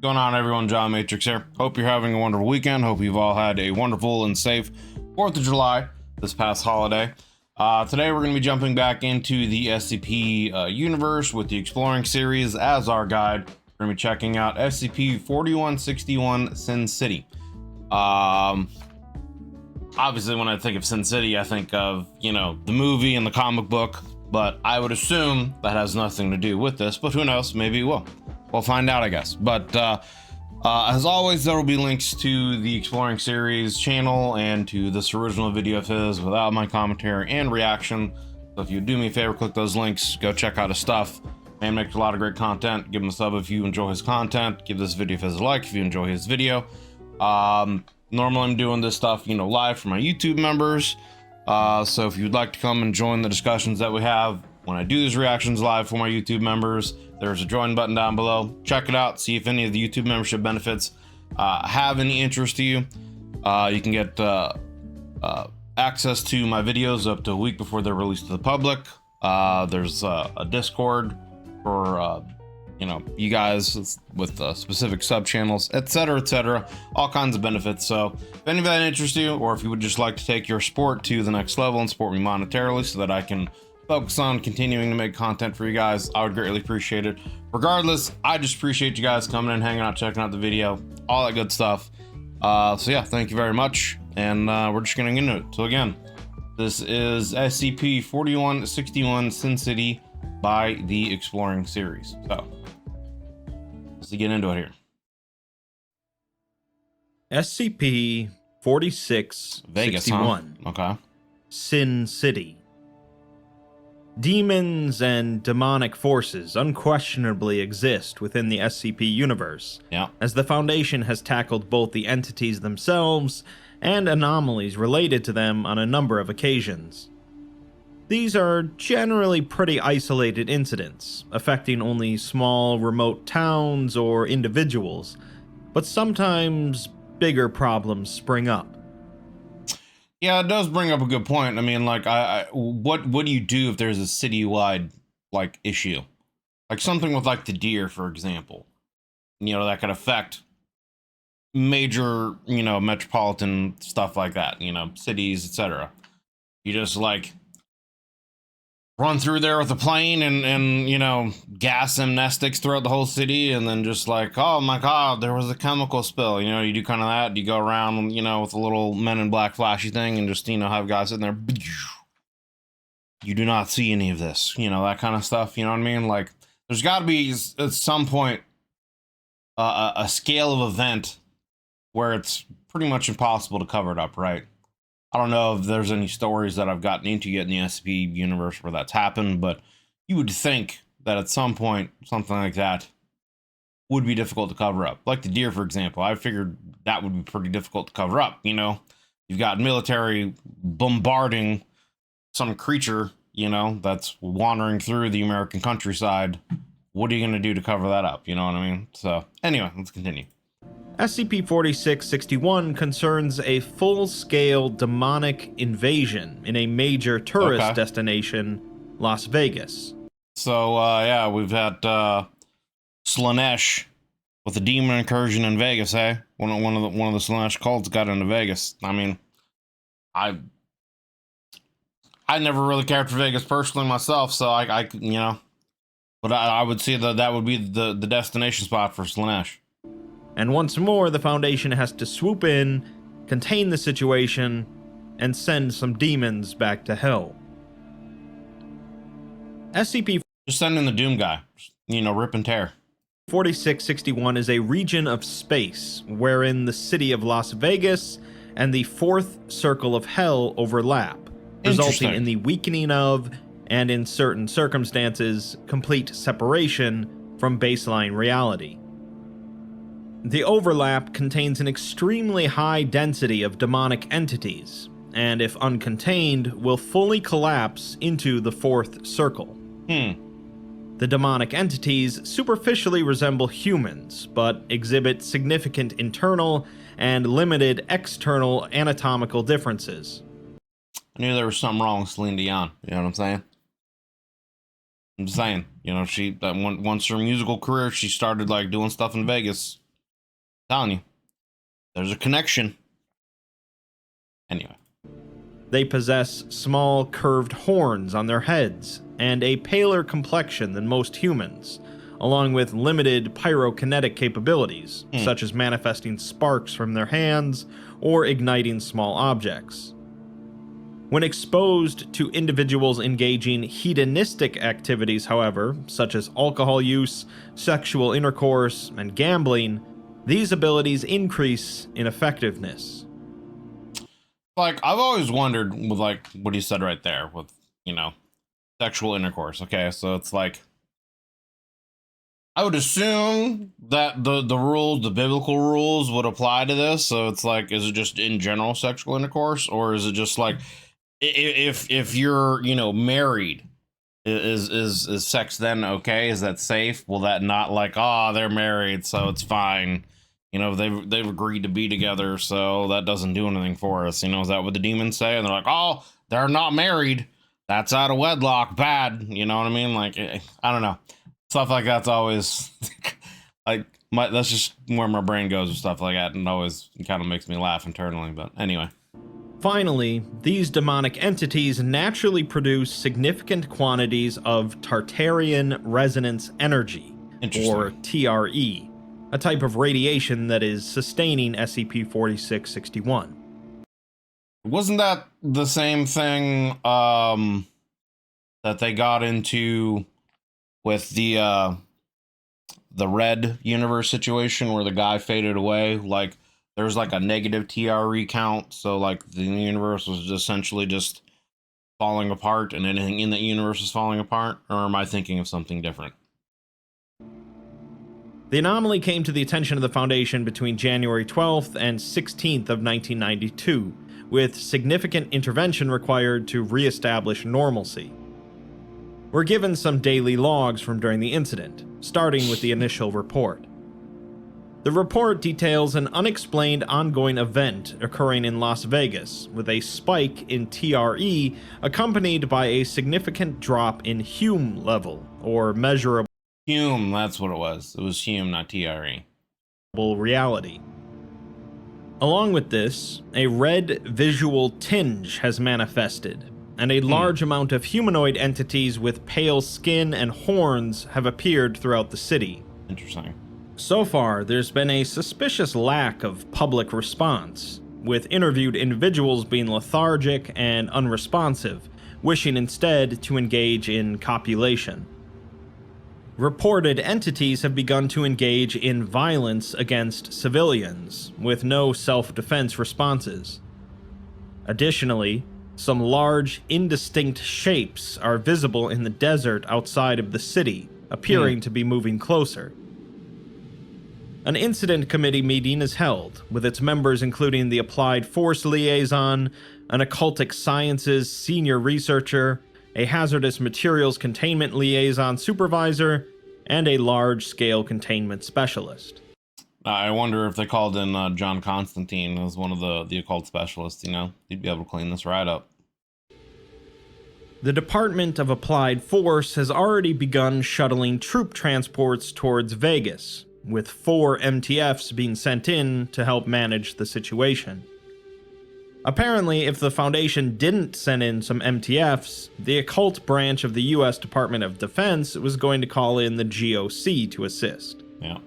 Going on, everyone? John Matrix here. Hope you're having a wonderful weekend. Hope you've all had a wonderful and safe 4th of July this past holiday. Today we're going to be jumping back into the SCP universe with the Exploring series as our guide. We're going to be checking out SCP-4161 Sin City. Obviously, when I think of Sin City, I think of, the movie and the comic book, but I would assume that has nothing to do with this, but who knows? Maybe it will. We'll find out, I guess. But as always, there will be links to the Exploring series channel and to this original video of his without my commentary and reaction. So if you do me a favor, click those links, go check out his stuff. Man makes a lot of great content. Give him a sub if you enjoy his content. Give this video a like if you enjoy his video. Normally I'm doing this stuff, live for my YouTube members. So if you'd like to come and join the discussions that we have when I do these reactions live for my YouTube members, there's a join button down below. Check it out. See if any of the YouTube membership benefits have any interest to you. You can get access to my videos up to a week before they're released to the public. There's a Discord for you guys with specific sub channels, etc., all kinds of benefits. So if any of that interests you, or if you would just like to take your sport to the next level and support me monetarily so that I can focus on continuing to make content for you guys, I would greatly appreciate it. Regardless, I just appreciate you guys coming in, hanging out, checking out the video, all that good stuff. So yeah, thank you very much, and we're just getting into it. So again, this is SCP-4161 Sin City by the Exploring series. So let's get into it here. SCP-4661 Vegas, huh? Okay. Sin City. Demons and demonic forces unquestionably exist within the SCP universe, as the Foundation has tackled both the entities themselves and anomalies related to them on a number of occasions. These are generally pretty isolated incidents, affecting only small, remote towns or individuals, but sometimes bigger problems spring up. Yeah, it does bring up a good point. I mean, like, what do you do if there's a citywide, issue? Like something with, the deer, for example. That could affect major, metropolitan stuff like that, cities, etc. You just, run through there with a plane and gas amnestics throughout the whole city, and then just oh my god, there was a chemical spill. You do kind of that. You go around, with a little Men in Black flashy thing and just, have guys sitting there. You do not see any of this, that kind of stuff. You know what I mean? There's got to be at some point a scale of event where it's pretty much impossible to cover it up, right? I don't know if there's any stories that I've gotten into yet in the SCP universe where that's happened, but you would think that at some point, something like that would be difficult to cover up. Like the deer, for example. I figured that would be pretty difficult to cover up, You've got military bombarding some creature, that's wandering through the American countryside. What are you going to do to cover that up? You know what I mean? So, anyway, let's continue. SCP-4661 concerns a full-scale demonic invasion in a major tourist destination, Las Vegas. So, yeah, we've had Slanesh with a demon incursion in Vegas, eh? One of the Slanesh cults got into Vegas. I mean, I never really cared for Vegas personally myself, so but I would see that would be the destination spot for Slanesh. And once more, the Foundation has to swoop in, contain the situation, and send some demons back to hell. SCP- Just send in the Doom guy. Rip and tear. 4661 is a region of space wherein the city of Las Vegas and the fourth circle of hell overlap, resulting in the weakening of, and in certain circumstances, complete separation from baseline reality. The overlap contains an extremely high density of demonic entities, and if uncontained, will fully collapse into the fourth circle. The demonic entities superficially resemble humans, but exhibit significant internal and limited external anatomical differences. I knew there was something wrong with Celine Dion, you know what I'm saying? I'm just saying, she once her musical career, she started doing stuff in Vegas. telling you, there's a connection. Anyway. They possess small curved horns on their heads and a paler complexion than most humans, along with limited pyrokinetic capabilities, such as manifesting sparks from their hands or igniting small objects. When exposed to individuals engaging hedonistic activities, however, such as alcohol use, sexual intercourse, and gambling, these abilities increase in effectiveness. Like, I've always wondered with, like, what he said right there with, sexual intercourse. Okay, so it's like, I would assume that the rules, the biblical rules, would apply to this. So it's like, is it just in general sexual intercourse, or is it just like, if you're married, is sex then okay? Is that safe? Will that not, like, oh, they're married, so it's fine? They've agreed to be together, so that doesn't do anything for us. Is that what the demons say? And they're like, oh, they're not married, that's out of wedlock, bad. You know what I mean? Like, I don't know, stuff like that's always like, that's just where my brain goes with stuff like that, and it always kind of makes me laugh internally. But anyway. Finally, these demonic entities naturally produce significant quantities of Tartarian resonance energy, or TRE, a type of radiation that is sustaining SCP-4661. Wasn't that the same thing that they got into with the red universe situation where the guy faded away? Like, there's like a negative TRE count, so like the universe was essentially just falling apart, and anything in the universe is falling apart? Or am I thinking of something different? The anomaly came to the attention of the Foundation between January 12th and 16th of 1992, with significant intervention required to re-establish normalcy. We're given some daily logs from during the incident, starting with the initial report. The report details an unexplained ongoing event occurring in Las Vegas, with a spike in TRE accompanied by a significant drop in Hume level, or measurable Hume, that's what it was. It was Hume, not TRE. Reality. Along with this, a red visual tinge has manifested, and a large amount of humanoid entities with pale skin and horns have appeared throughout the city. Interesting. So far, there's been a suspicious lack of public response, with interviewed individuals being lethargic and unresponsive, wishing instead to engage in copulation. Reported entities have begun to engage in violence against civilians, with no self-defense responses. Additionally, some large, indistinct shapes are visible in the desert outside of the city, appearing to be moving closer. An incident committee meeting is held, with its members including the Applied Force Liaison, an Occultic Sciences Senior Researcher, a Hazardous Materials Containment Liaison Supervisor, and a Large-Scale Containment Specialist. I wonder if they called in John Constantine as one of the occult specialists. He'd be able to clean this right up. The Department of Applied Force has already begun shuttling troop transports towards Vegas, with 4 MTFs being sent in to help manage the situation. Apparently, if the Foundation didn't send in some MTFs, the occult branch of the US Department of Defense was going to call in the GOC to assist. Yeah.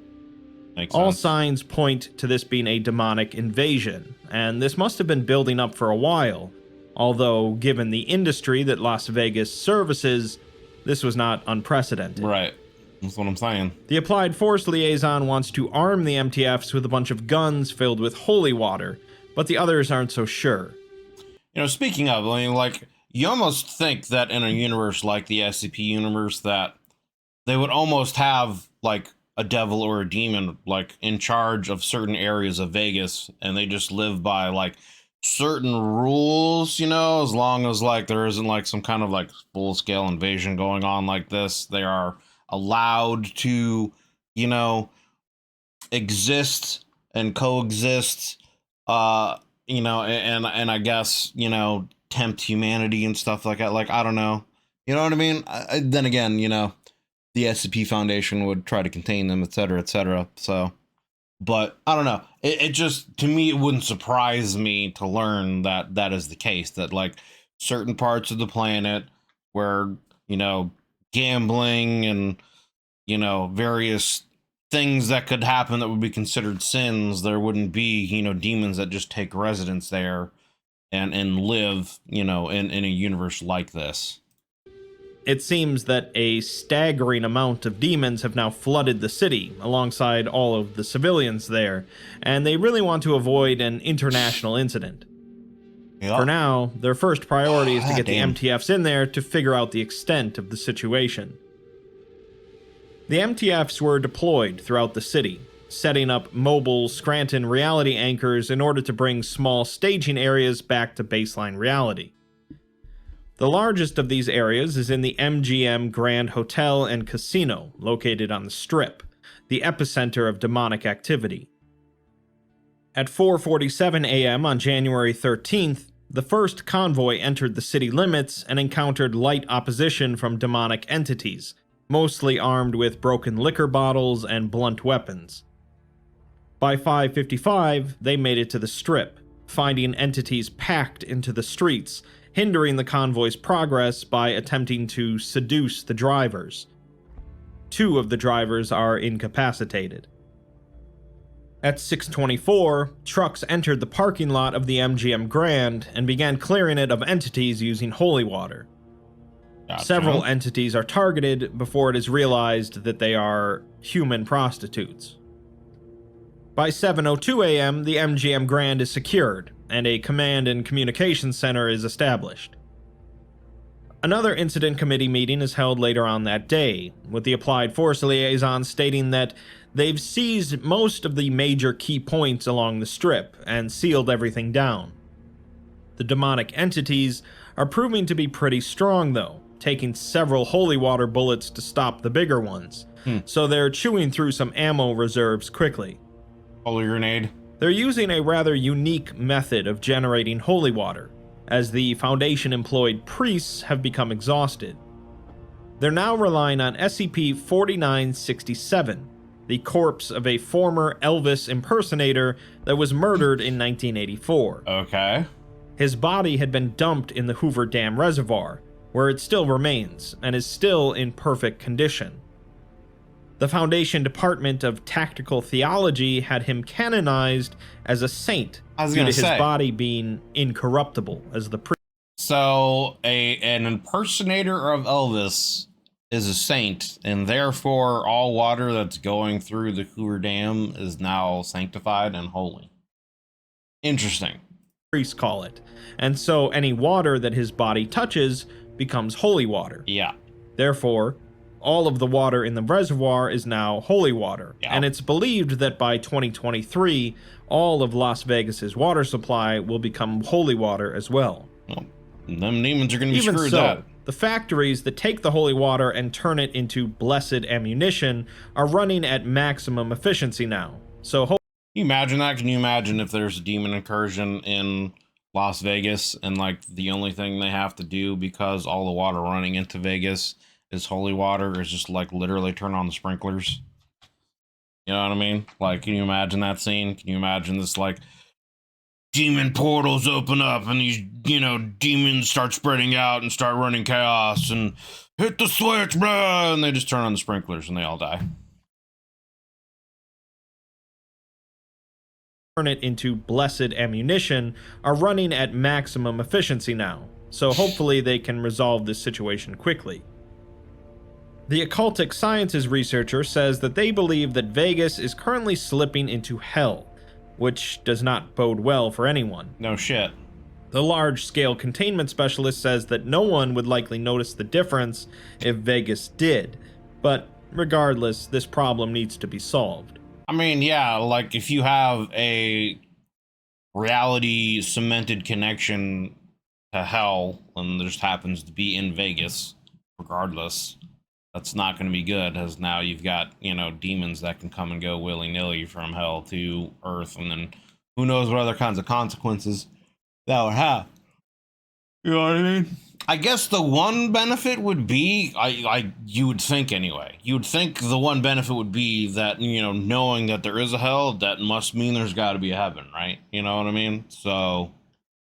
Makes All sense. signs point to this being a demonic invasion, and this must have been building up for a while, although given the industry that Las Vegas services, this was not unprecedented. Right. That's what I'm saying. The Applied Force Liaison wants to arm the MTFs with a bunch of guns filled with holy water, but the others aren't so sure. Speaking of, like, you almost think that in a universe like the SCP universe that they would almost have, like, a devil or a demon, like, in charge of certain areas of Vegas, and they just live by, like, certain rules, as long as, like, there isn't, like, some kind of, like, full-scale invasion going on like this. They are allowed to, exist and coexist, and I guess, tempt humanity and stuff like that. Like, I don't know. You know what I mean? Then again, the SCP Foundation would try to contain them, etc., etc. So, But I don't know. It just, to me, it wouldn't surprise me to learn that that is the case. That like certain parts of the planet where, you know, gambling and, you know, various things that could happen that would be considered sins, there wouldn't be, you know, demons that just take residence there and live, you know, in a universe like this. It seems that a staggering amount of demons have now flooded the city, alongside all of the civilians there, and they really want to avoid an international incident. Yep. For now, their first priority is to get damn. the MTFs in there to figure out the extent of the situation. The MTFs were deployed throughout the city, setting up mobile Scranton reality anchors in order to bring small staging areas back to baseline reality. The largest of these areas is in the MGM Grand Hotel and Casino, located on the Strip, the epicenter of demonic activity. At 4:47 a.m. on January 13th, the first convoy entered the city limits and encountered light opposition from demonic entities, mostly armed with broken liquor bottles and blunt weapons. By 5:55, they made it to the Strip, finding entities packed into the streets, hindering the convoy's progress by attempting to seduce the drivers. 2 of the drivers are incapacitated. At 6:24, trucks entered the parking lot of the MGM Grand and began clearing it of entities using holy water. Gotcha. Several entities are targeted before it is realized that they are human prostitutes. By 7:02 a.m., the MGM Grand is secured, and a command and communications center is established. Another incident committee meeting is held later on that day, with the Applied Force liaison stating that they've seized most of the major key points along the Strip and sealed everything down. The demonic entities are proving to be pretty strong though, taking several holy water bullets to stop the bigger ones, so they're chewing through some ammo reserves quickly. Holy grenade. They're using a rather unique method of generating holy water, as the Foundation employed priests have become exhausted. They're now relying on SCP-4967, the corpse of a former Elvis impersonator that was murdered in 1984. Okay. His body had been dumped in the Hoover Dam Reservoir, where it still remains, and is still in perfect condition. The Foundation Department of Tactical Theology had him canonized as a saint due to his body being incorruptible as the priest. So an impersonator of Elvis is a saint, and therefore all water that's going through the Hoover Dam is now sanctified and holy. Interesting. Priests call it. And so any water that his body touches becomes holy water. Yeah. Therefore, all of the water in the reservoir is now holy water, and it's believed that by 2023, all of Las Vegas's water supply will become holy water as well. Well, them demons are going to be screwed up. The factories that take the holy water and turn it into blessed ammunition are running at maximum efficiency now. So Can you imagine that? Can you imagine if there's a demon incursion in Las Vegas and like the only thing they have to do, because all the water running into Vegas is holy water, is just like literally turn on the sprinklers? You know what I mean? Like, can you imagine that scene? Can you imagine this, like, demon portals open up and these, you know, demons start spreading out and start running chaos and hit the switch, bruh, and they just turn on the sprinklers and they all die. Turn it into blessed ammunition are running at maximum efficiency now, so hopefully they can resolve this situation quickly. The occultic sciences researcher says that they believe that Vegas is currently slipping into hell, which does not bode well for anyone. No shit. The large-scale containment specialist says that no one would likely notice the difference if Vegas did, but regardless, this problem needs to be solved. I mean, yeah, like if you have a reality cemented connection to hell and there just happens to be in Vegas, regardless, that's not going to be good, as now you've got, you know, demons that can come and go willy-nilly from hell to earth, and then who knows what other kinds of consequences that would have. You know what I mean? I guess the one benefit would be, you would think anyway. You would think the one benefit would be that, knowing that there is a hell, that must mean there's got to be a heaven, right? You know what I mean? So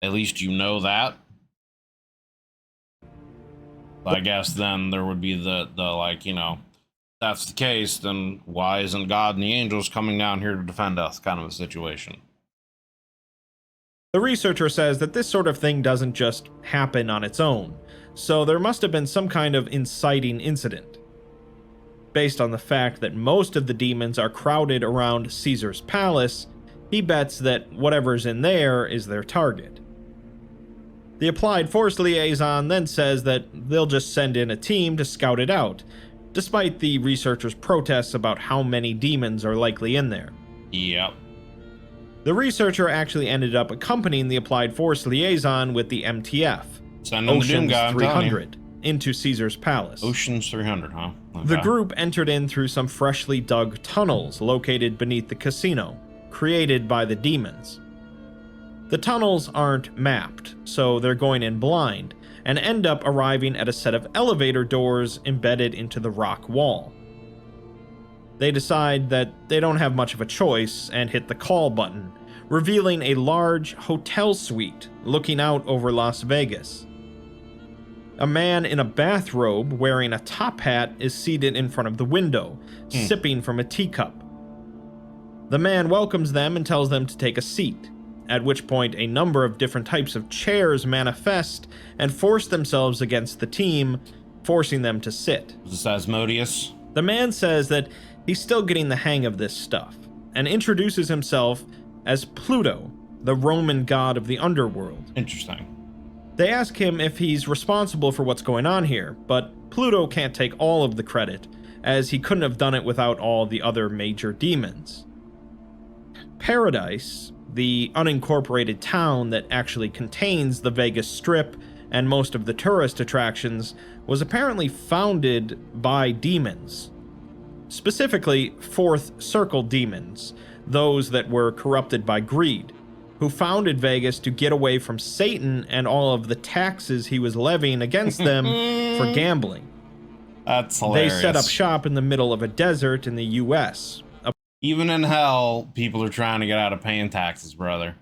at least you know that. I guess then there would be the like, that's the case, then why isn't God and the angels coming down here to defend us kind of a situation? The researcher says that this sort of thing doesn't just happen on its own, so there must have been some kind of inciting incident. Based on the fact that most of the demons are crowded around Caesar's palace, he bets that whatever's in there is their target. The Applied Force liaison then says that they'll just send in a team to scout it out, despite the researchers' protests about how many demons are likely in there. Yep. The researcher actually ended up accompanying the Applied Force liaison with the MTF, Ocean's 300, into Caesar's palace. Ocean's 300, huh? Okay. The group entered in through some freshly dug tunnels located beneath the casino, created by the demons. The tunnels aren't mapped, so they're going in blind, and end up arriving at a set of elevator doors embedded into the rock wall. They decide that they don't have much of a choice and hit the call button, revealing a large hotel suite looking out over Las Vegas. A man in a bathrobe wearing a top hat is seated in front of the window, sipping from a teacup. The man welcomes them and tells them to take a seat, at which point a number of different types of chairs manifest and force themselves against the team, forcing them to sit. Is this Asmodeus? The man says that he's still getting the hang of this stuff, and introduces himself as Pluto, the Roman god of the underworld. Interesting. They ask him if he's responsible for what's going on here, but Pluto can't take all of the credit, as he couldn't have done it without all the other major demons. Paradise, the unincorporated town that actually contains the Vegas Strip and most of the tourist attractions, was apparently founded by demons. Specifically, Fourth Circle demons, those that were corrupted by greed, who founded Vegas to get away from Satan and all of the taxes he was levying against them for gambling. That's hilarious. They set up shop in the middle of a desert in the US. Even in hell, people are trying to get out of paying taxes, brother.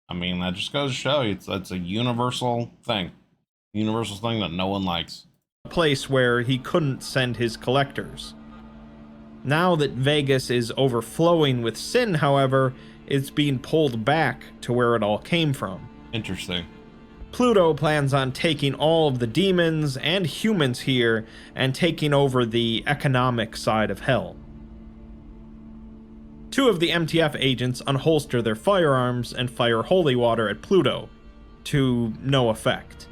I mean, that just goes to show you, it's a universal thing. Universal thing that no one likes. A place where he couldn't send his collectors. Now that Vegas is overflowing with sin, however, it's being pulled back to where it all came from. Interesting. Pluto plans on taking all of the demons and humans here and taking over the economic side of hell. Two of the MTF agents unholster their firearms and fire holy water at Pluto, to no effect.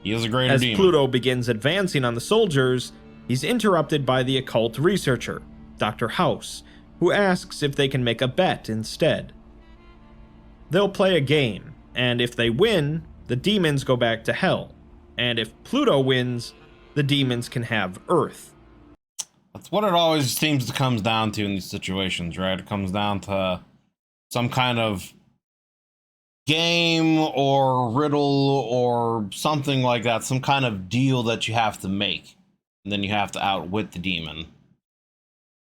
He is a greater As demon. Pluto begins advancing on the soldiers, he's interrupted by the occult researcher, Dr. House, who asks if they can make a bet instead. They'll play a game, and if they win, the demons go back to hell, and if Pluto wins, the demons can have Earth. That's what it always seems to comes down to in these situations, right? It comes down to some kind of game or riddle or something like that, some kind of deal that you have to make, and then you have to outwit the demon,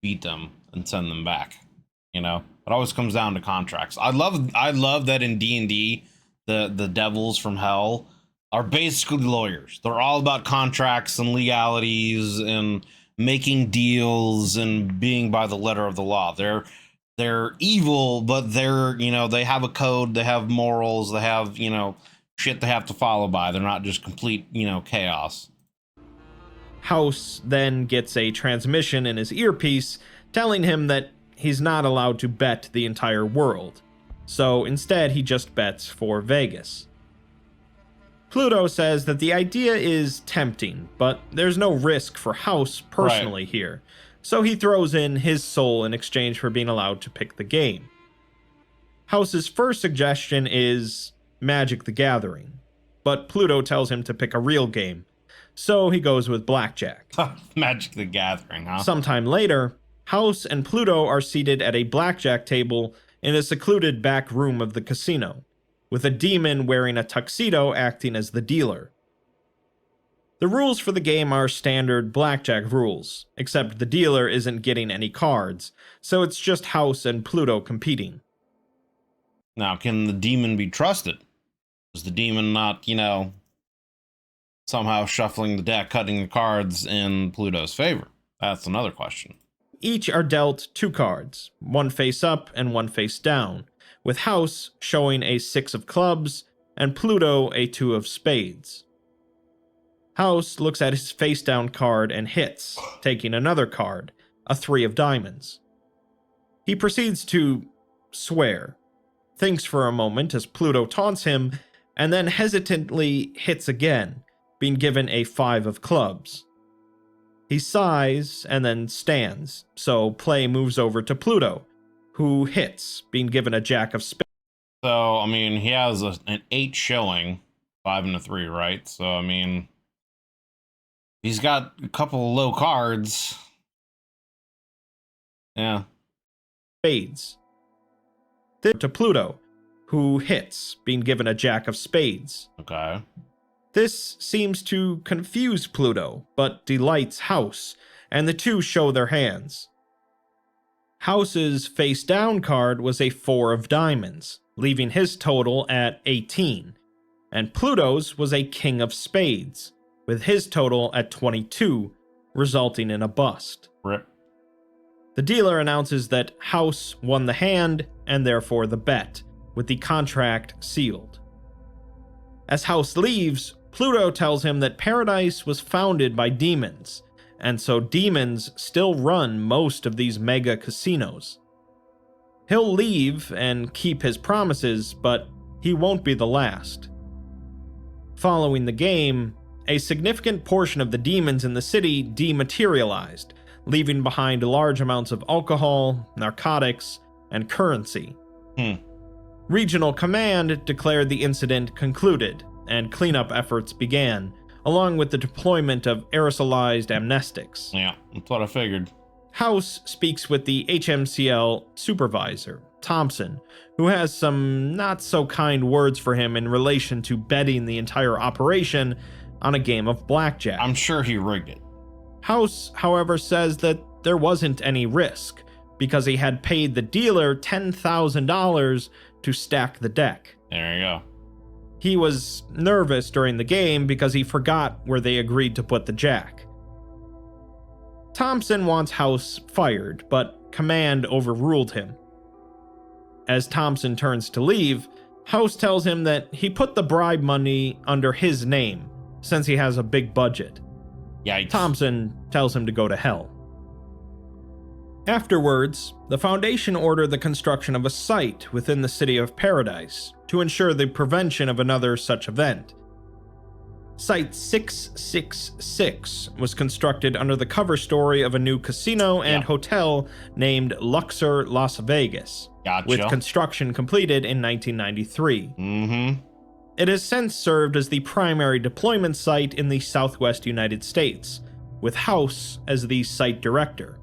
beat them, and send them back. It always comes down to contracts. I love that in D&D, the devils from hell are basically lawyers. They're all about contracts and legalities and making deals and being by the letter of the law. They're evil, but they're, they have a code, they have morals, they have, shit they have to follow by. They're not just complete, chaos. House then gets a transmission in his earpiece telling him that he's not allowed to bet the entire world. So instead, he just bets for Vegas. Pluto says that the idea is tempting, but there's no risk for House personally here, so he throws in his soul in exchange for being allowed to pick the game. House's first suggestion is Magic the Gathering, but Pluto tells him to pick a real game, so he goes with blackjack. Magic the Gathering, huh? Sometime later, House and Pluto are seated at a blackjack table in a secluded back room of the casino, with a demon wearing a tuxedo acting as the dealer. The rules for the game are standard blackjack rules, except the dealer isn't getting any cards, so it's just House and Pluto competing. Now, can the demon be trusted? Is the demon not, somehow shuffling the deck, cutting the cards in Pluto's favor? That's another question. Each are dealt 2 cards, one face up and one face down, with House showing a 6 of clubs and Pluto a 2 of spades. House looks at his face down card and hits, taking another card, a 3 of diamonds. He proceeds to swear, thinks for a moment as Pluto taunts him, and then hesitantly hits again, being given a 5 of clubs. He sighs and then stands, so play moves over to Pluto, who hits, being given a jack of spades. So, I mean, he has an 8 showing, 5 and a 3, right? So, I mean, he's got a couple of low cards. Yeah. Spades. Then to Pluto, who hits, being given a jack of spades. Okay. This seems to confuse Pluto, but delights House, and the two show their hands. House's face-down card was a 4 of diamonds, leaving his total at 18, and Pluto's was a king of spades, with his total at 22, resulting in a bust. Rip. The dealer announces that House won the hand, and therefore the bet, with the contract sealed. As House leaves, Pluto tells him that Paradise was founded by demons, and so demons still run most of these mega casinos. He'll leave and keep his promises, but he won't be the last. Following the game, a significant portion of the demons in the city dematerialized, leaving behind large amounts of alcohol, narcotics, and currency. Regional Command declared the incident concluded, and cleanup efforts began, along with the deployment of aerosolized amnestics. Yeah, that's what I figured. House speaks with the HMCL supervisor, Thompson, who has some not-so-kind words for him in relation to betting the entire operation on a game of blackjack. I'm sure he rigged it. House, however, says that there wasn't any risk, because he had paid the dealer $10,000 to stack the deck. There you go. He was nervous during the game because he forgot where they agreed to put the jack. Thompson wants House fired, but Command overruled him. As Thompson turns to leave, House tells him that he put the bribe money under his name, since he has a big budget. Yikes. Thompson tells him to go to hell. Afterwards, the Foundation ordered the construction of a site within the city of Paradise to ensure the prevention of another such event. Site 666 was constructed under the cover story of a new casino and hotel named Luxor Las Vegas, with construction completed in 1993. It has since served as the primary deployment site in the southwest United States, with House as the site director.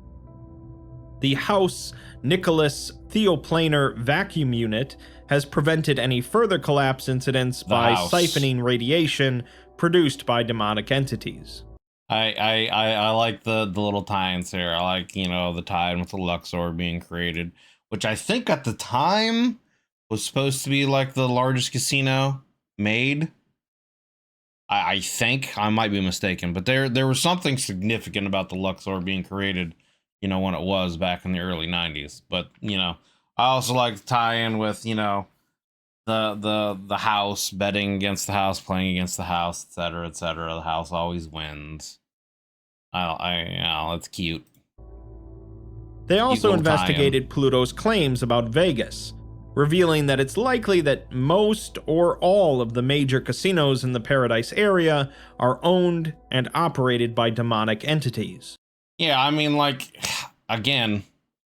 The House Nicholas Theoplanar vacuum unit has prevented any further collapse incidents by siphoning radiation produced by demonic entities. I like the little tie-ins here. I like, the tie-in with the Luxor being created, which I think at the time was supposed to be like the largest casino made. I think, I might be mistaken, but there was something significant about the Luxor being created, when it was back in the early 90s. But, I also like to tie in with, the house, betting against the house, playing against the house, etc., etc. The house always wins. That's cute. They also investigated Pluto's claims about Vegas, revealing that it's likely that most or all of the major casinos in the Paradise area are owned and operated by demonic entities. Yeah, I mean, again,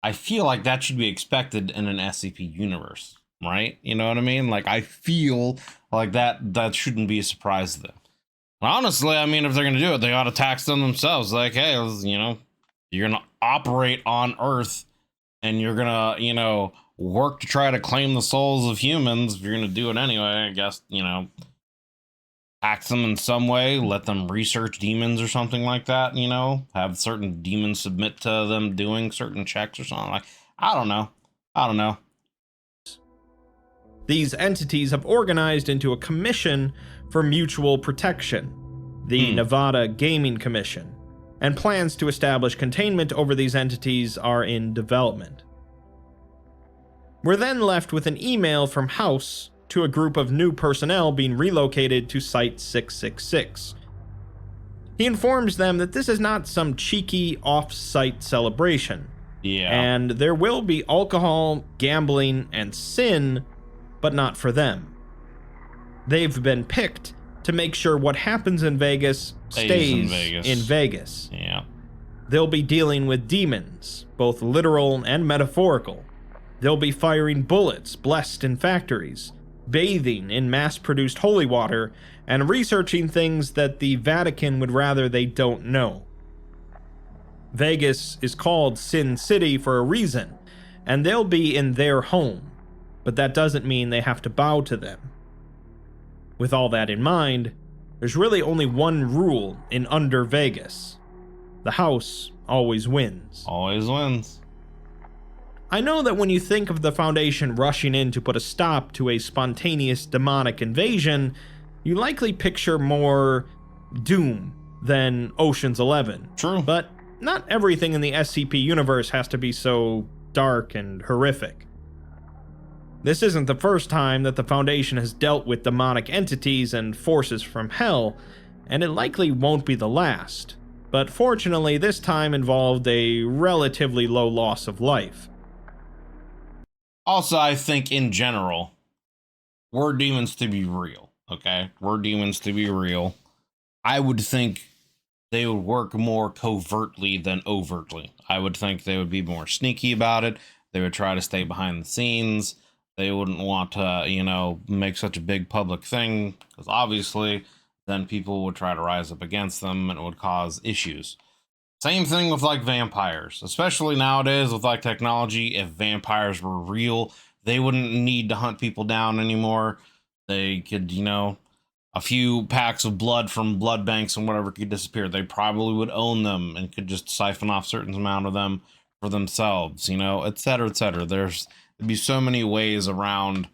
I feel like that should be expected in an SCP universe, right? You know what I mean? I feel like that shouldn't be a surprise to them. Honestly, I mean, if they're going to do it, they ought to tax them themselves. Like, hey, you're going to operate on Earth and you're going to, work to try to claim the souls of humans. If you're going to do it anyway, I guess, tax them in some way, let them research demons or something like that, you know, have certain demons submit to them doing certain checks or something like, I don't know. These entities have organized into a commission for mutual protection, the Nevada Gaming Commission, and plans to establish containment over these entities are in development. We're then left with an email from House to a group of new personnel being relocated to Site 666. He informs them that this is not some cheeky off-site celebration, and there will be alcohol, gambling, and sin, but not for them. They've been picked to make sure what happens in Vegas stays in Vegas. Yeah. They'll be dealing with demons, both literal and metaphorical. They'll be firing bullets blessed in factories, bathing in mass-produced holy water, and researching things that the Vatican would rather they don't know. Vegas is called Sin City for a reason, and they'll be in their home, but that doesn't mean they have to bow to them. With all that in mind, there's really only one rule in Under Vegas. The house always wins. Always wins. I know that when you think of the Foundation rushing in to put a stop to a spontaneous demonic invasion, you likely picture more Doom than Ocean's 11. True. But not everything in the SCP universe has to be so dark and horrific. This isn't the first time that the Foundation has dealt with demonic entities and forces from hell, and it likely won't be the last. But fortunately, this time involved a relatively low loss of life. Also, I think in general, were demons to be real, okay? Were demons to be real, I would think they would work more covertly than overtly. I would think they would be more sneaky about it. They would try to stay behind the scenes. They wouldn't want to, you know, make such a big public thing, because obviously then people would try to rise up against them and it would cause issues. Same thing with like vampires, especially nowadays with like technology. If vampires were real, they wouldn't need to hunt people down anymore. They could, you know, a few packs of blood from blood banks and whatever could disappear. They probably would own them and could just siphon off certain amount of them for themselves, you know, et cetera, et cetera. There'd be so many ways around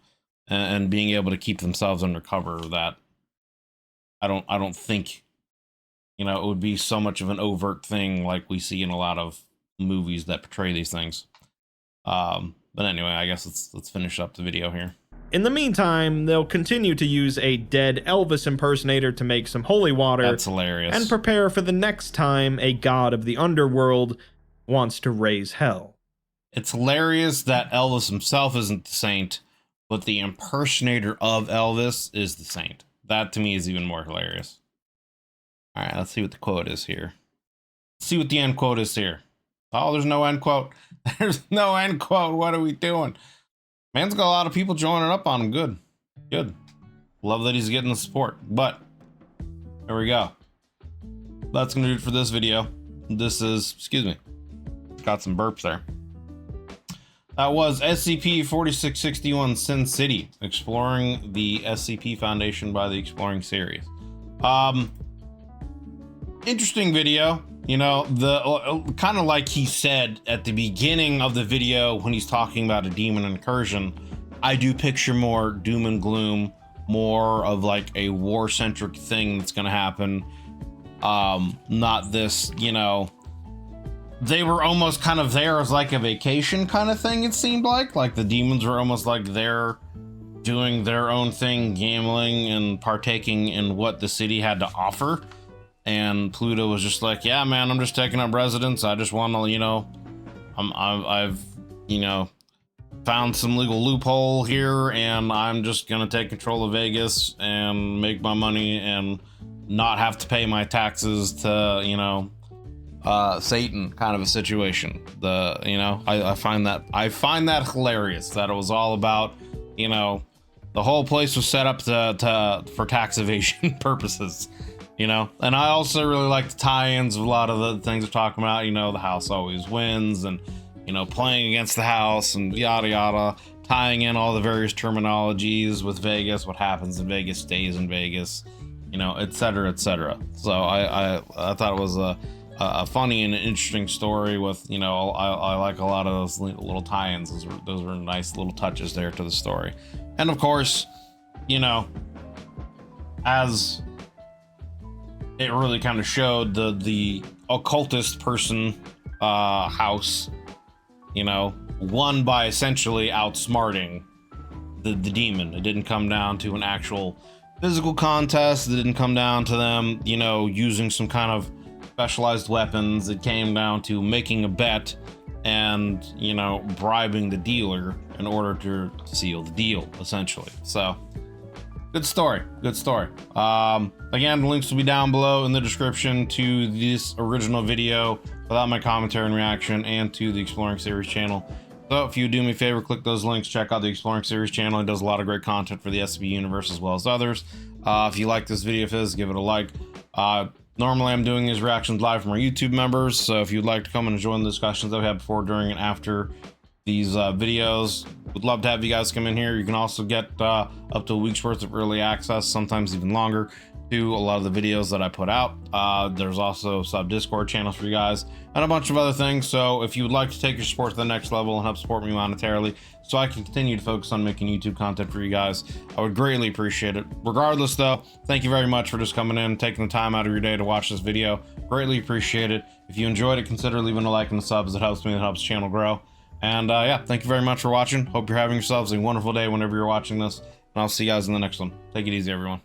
and being able to keep themselves under cover that I don't think, you know, it would be so much of an overt thing like we see in a lot of movies that portray these things. But anyway, I guess let's finish up the video here. In the meantime, they'll continue to use a dead Elvis impersonator to make some holy water. That's hilarious. And prepare for the next time a god of the underworld wants to raise hell. It's hilarious that Elvis himself isn't the saint, but the impersonator of Elvis is the saint. That to me is even more hilarious. All right, let's see what the quote is here. Let's see what the end quote is here. Oh, there's no end quote. There's no end quote. What are we doing? Man's got a lot of people joining up on him. Good. Good. Love that he's getting the support. But there we go. That's going to do it for this video. This is, excuse me, got some burps there. That was SCP-4661 Sin City, exploring the SCP Foundation by the Exploring series. Interesting video. You know, the kind of like he said at the beginning of the video when he's talking about a demon incursion, I do picture more doom and gloom, more of like a war-centric thing that's going to happen. Not this, you know, they were almost kind of there as like a vacation kind of thing, it seemed like the demons were almost like they're doing their own thing, gambling and partaking in what the city had to offer. And Pluto was just like, yeah, man, I'm just taking up residence. I just want to, you know, I've, you know, found some legal loophole here, and I'm just going to take control of Vegas and make my money and not have to pay my taxes to, you know, Satan kind of a situation. You know, I find that hilarious that it was all about, you know, the whole place was set up for tax evasion purposes. You know, and I also really like the tie-ins of a lot of the things we're talking about. You know, the house always wins, and, you know, playing against the house and yada yada, tying in all the various terminologies with Vegas. What happens in Vegas stays in Vegas. you know, etc., etc. So I thought it was a funny and interesting story with, you know, I like a lot of those little tie-ins. Those were nice little touches there to the story. And of course, you know, as it really kind of showed the occultist person house, you know, won by essentially outsmarting the demon. It didn't come down to an actual physical contest. It didn't come down to them, you know, using some kind of specialized weapons. It came down to making a bet and, you know, bribing the dealer in order to seal the deal, essentially. So good story. Again, the links will be down below in the description to this original video without my commentary and reaction, and to the Exploring Series channel. So if you do me a favor, click those links, check out the Exploring Series channel. It does a lot of great content for the SCP universe as well as others. If you like this video, give it a like. Normally I'm doing these reactions live from our YouTube members, so if you'd like to come and join the discussions that we have before, during, and after these videos, would love to have you guys come in here. You can also get up to a week's worth of early access, sometimes even longer, to a lot of the videos that I put out. There's also sub Discord channels for you guys and a bunch of other things. So if you would like to take your support to the next level and help support me monetarily so I can continue to focus on making YouTube content for you guys, I would greatly appreciate it. Regardless though, thank you very much for just coming in, taking the time out of your day to watch this video. Greatly appreciate it. If you enjoyed it, consider leaving a like and a sub, as it helps me, it helps the channel grow. And yeah, thank you very much for watching. Hope you're having yourselves a wonderful day whenever you're watching this, and I'll see you guys in the next one. Take it easy, everyone.